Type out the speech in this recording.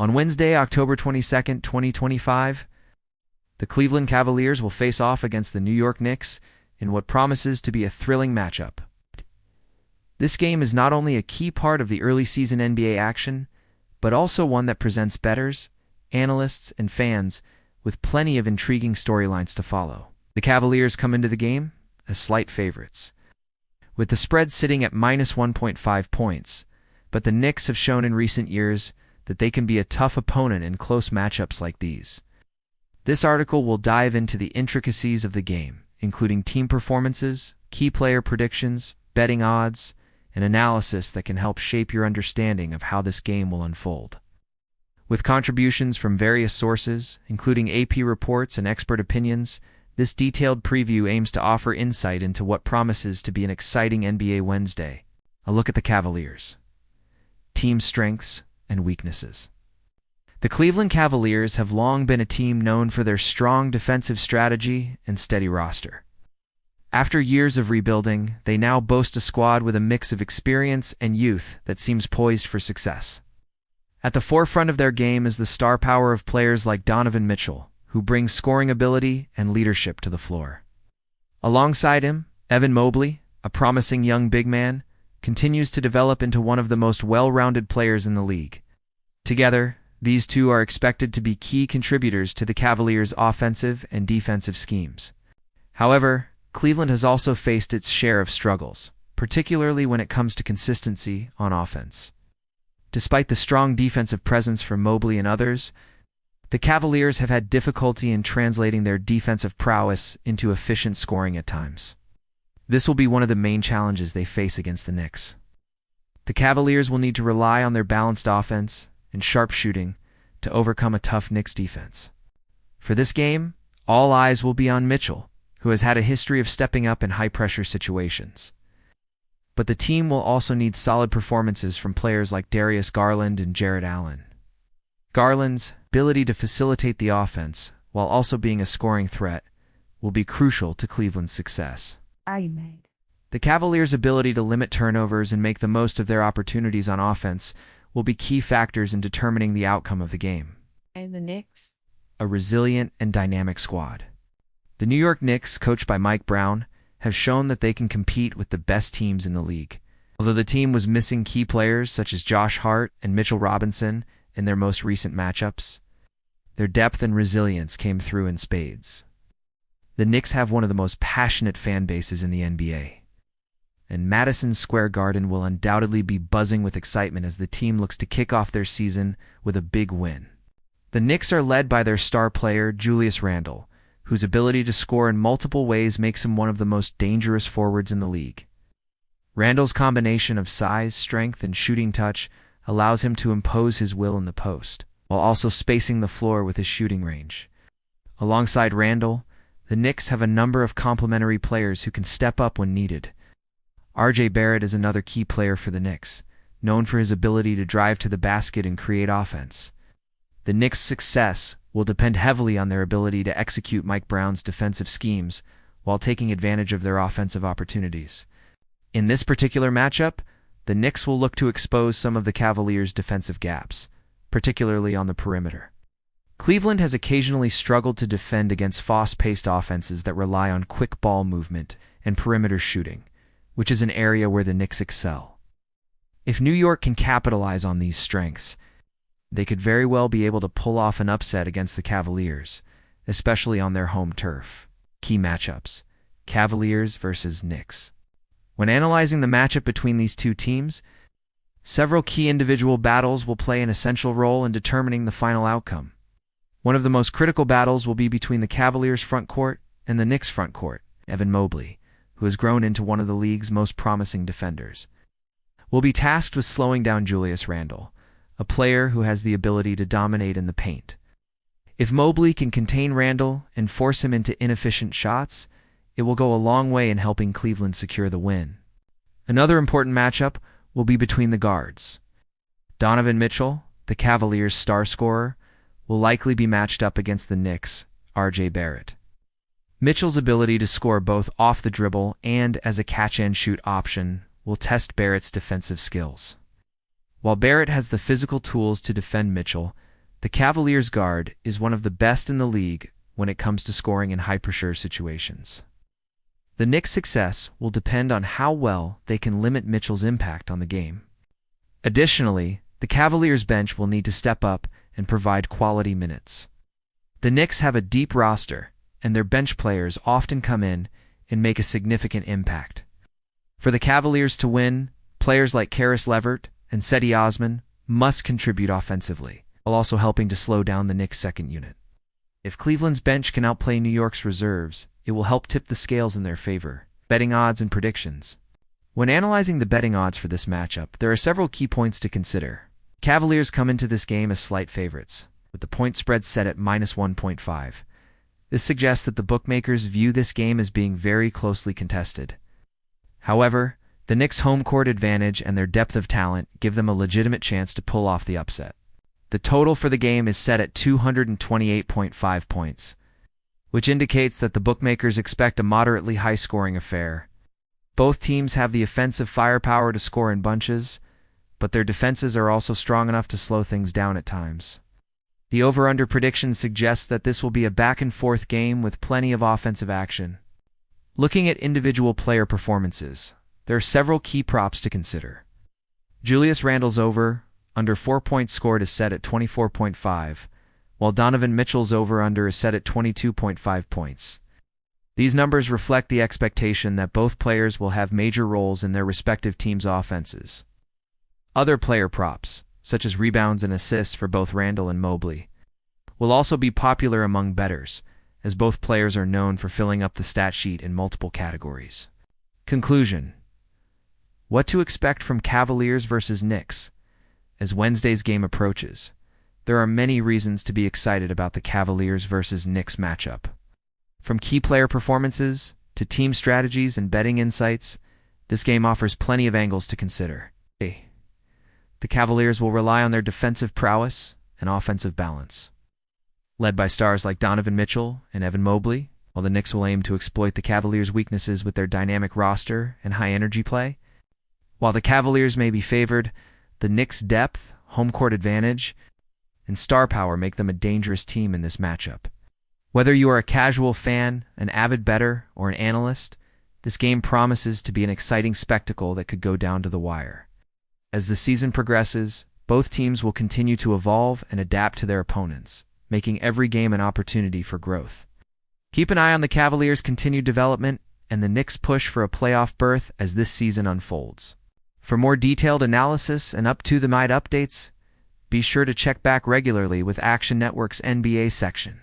On Wednesday, October 22nd, 2025, the Cleveland Cavaliers will face off against the New York Knicks in what promises to be a thrilling matchup. This game is not only a key part of the early season NBA action, but also one that presents bettors, analysts, and fans with plenty of intriguing storylines to follow. The Cavaliers come into the game as slight favorites, with the spread sitting at minus 1.5 points, but the Knicks have shown in recent years that they can be a tough opponent in close matchups like these. This article will dive into the intricacies of the game, including team performances, key player predictions, betting odds, and analysis that can help shape your understanding of how this game will unfold. With contributions from various sources, including AP reports and expert opinions, this detailed preview aims to offer insight into what promises to be an exciting NBA Wednesday. A look at the Cavaliers. Team strengths and weaknesses. The Cleveland Cavaliers have long been a team known for their strong defensive strategy and steady roster. After years of rebuilding, they now boast a squad with a mix of experience and youth that seems poised for success. At the forefront of their game is the star power of players like Donovan Mitchell, who brings scoring ability and leadership to the floor. Alongside him, Evan Mobley, a promising young big man, continues to develop into one of the most well-rounded players in the league. Together, these two are expected to be key contributors to the Cavaliers' offensive and defensive schemes. However, Cleveland has also faced its share of struggles, particularly when it comes to consistency on offense. Despite the strong defensive presence from Mobley and others, the Cavaliers have had difficulty in translating their defensive prowess into efficient scoring at times. This will be one of the main challenges they face against the Knicks. The Cavaliers will need to rely on their balanced offense and sharp shooting to overcome a tough Knicks defense. For this game, all eyes will be on Mitchell, who has had a history of stepping up in high-pressure situations. But the team will also need solid performances from players like Darius Garland and Jarrett Allen. Garland's ability to facilitate the offense, while also being a scoring threat, will be crucial to Cleveland's success. The Cavaliers' ability to limit turnovers and make the most of their opportunities on offense will be key factors in determining the outcome of the game. And the Knicks? A resilient and dynamic squad. The New York Knicks, coached by Mike Brown, have shown that they can compete with the best teams in the league. Although the team was missing key players such as Josh Hart and Mitchell Robinson in their most recent matchups, their depth and resilience came through in spades. The Knicks have one of the most passionate fan bases in the NBA, and Madison Square Garden will undoubtedly be buzzing with excitement as the team looks to kick off their season with a big win. The Knicks are led by their star player, Julius Randle, whose ability to score in multiple ways makes him one of the most dangerous forwards in the league. Randle's combination of size, strength, and shooting touch allows him to impose his will in the post, while also spacing the floor with his shooting range. Alongside Randle, the Knicks have a number of complementary players who can step up when needed. R.J. Barrett is another key player for the Knicks, known for his ability to drive to the basket and create offense. The Knicks' success will depend heavily on their ability to execute Mike Brown's defensive schemes while taking advantage of their offensive opportunities. In this particular matchup, the Knicks will look to expose some of the Cavaliers' defensive gaps, particularly on the perimeter. Cleveland has occasionally struggled to defend against fast-paced offenses that rely on quick ball movement and perimeter shooting, which is an area where the Knicks excel. If New York can capitalize on these strengths, they could very well be able to pull off an upset against the Cavaliers, especially on their home turf. Key matchups: Cavaliers versus Knicks. When analyzing the matchup between these two teams, several key individual battles will play an essential role in determining the final outcome. One of the most critical battles will be between the Cavaliers' front court and the Knicks' front court. Evan Mobley, who has grown into one of the league's most promising defenders, will be tasked with slowing down Julius Randle, a player who has the ability to dominate in the paint. If Mobley can contain Randle and force him into inefficient shots, it will go a long way in helping Cleveland secure the win. Another important matchup will be between the guards. Donovan Mitchell, the Cavaliers' star scorer, will likely be matched up against the Knicks' R.J. Barrett. Mitchell's ability to score both off the dribble and as a catch-and-shoot option will test Barrett's defensive skills. While Barrett has the physical tools to defend Mitchell, The Cavaliers' guard is one of the best in the league when it comes to scoring in high-pressure situations. The Knicks' success will depend on how well they can limit Mitchell's impact on the game. Additionally, the Cavaliers' bench will need to step up and provide quality minutes. The Knicks have a deep roster, and their bench players often come in and make a significant impact. For the Cavaliers to win, players like Karis LeVert and Cedi Osman must contribute offensively, while also helping to slow down the Knicks' second unit. If Cleveland's bench can outplay New York's reserves, it will help tip the scales in their favor. Betting odds and predictions. When analyzing the betting odds for this matchup, there are several key points to consider. Cavaliers come into this game as slight favorites, with the point spread set at -1.5. This suggests that the bookmakers view this game as being very closely contested. However, the Knicks' home court advantage and their depth of talent give them a legitimate chance to pull off the upset. The total for the game is set at 228.5 points, which indicates that the bookmakers expect a moderately high-scoring affair. Both teams have the offensive firepower to score in bunches, but their defenses are also strong enough to slow things down at times. The over-under prediction suggests that this will be a back-and-forth game with plenty of offensive action. Looking at individual player performances, there are several key props to consider. Julius Randle's over-under 4 points scored is set at 24.5, while Donovan Mitchell's over-under is set at 22.5 points. These numbers reflect the expectation that both players will have major roles in their respective teams' offenses. Other player props, such as rebounds and assists for both Randle and Mobley, will also be popular among bettors, as both players are known for filling up the stat sheet in multiple categories. Conclusion. What to expect from Cavaliers versus Knicks? As Wednesday's game approaches, there are many reasons to be excited about the Cavaliers versus Knicks matchup. From key player performances to team strategies and betting insights, this game offers plenty of angles to consider. The Cavaliers will rely on their defensive prowess and offensive balance, led by stars like Donovan Mitchell and Evan Mobley, while the Knicks will aim to exploit the Cavaliers' weaknesses with their dynamic roster and high-energy play. While the Cavaliers may be favored, the Knicks' depth, home court advantage, and star power make them a dangerous team in this matchup. Whether you are a casual fan, an avid bettor, or an analyst, this game promises to be an exciting spectacle that could go down to the wire. As the season progresses, both teams will continue to evolve and adapt to their opponents, making every game an opportunity for growth. Keep an eye on the Cavaliers' continued development and the Knicks' push for a playoff berth as this season unfolds. For more detailed analysis and up-to-the-minute updates, be sure to check back regularly with Action Network's NBA section.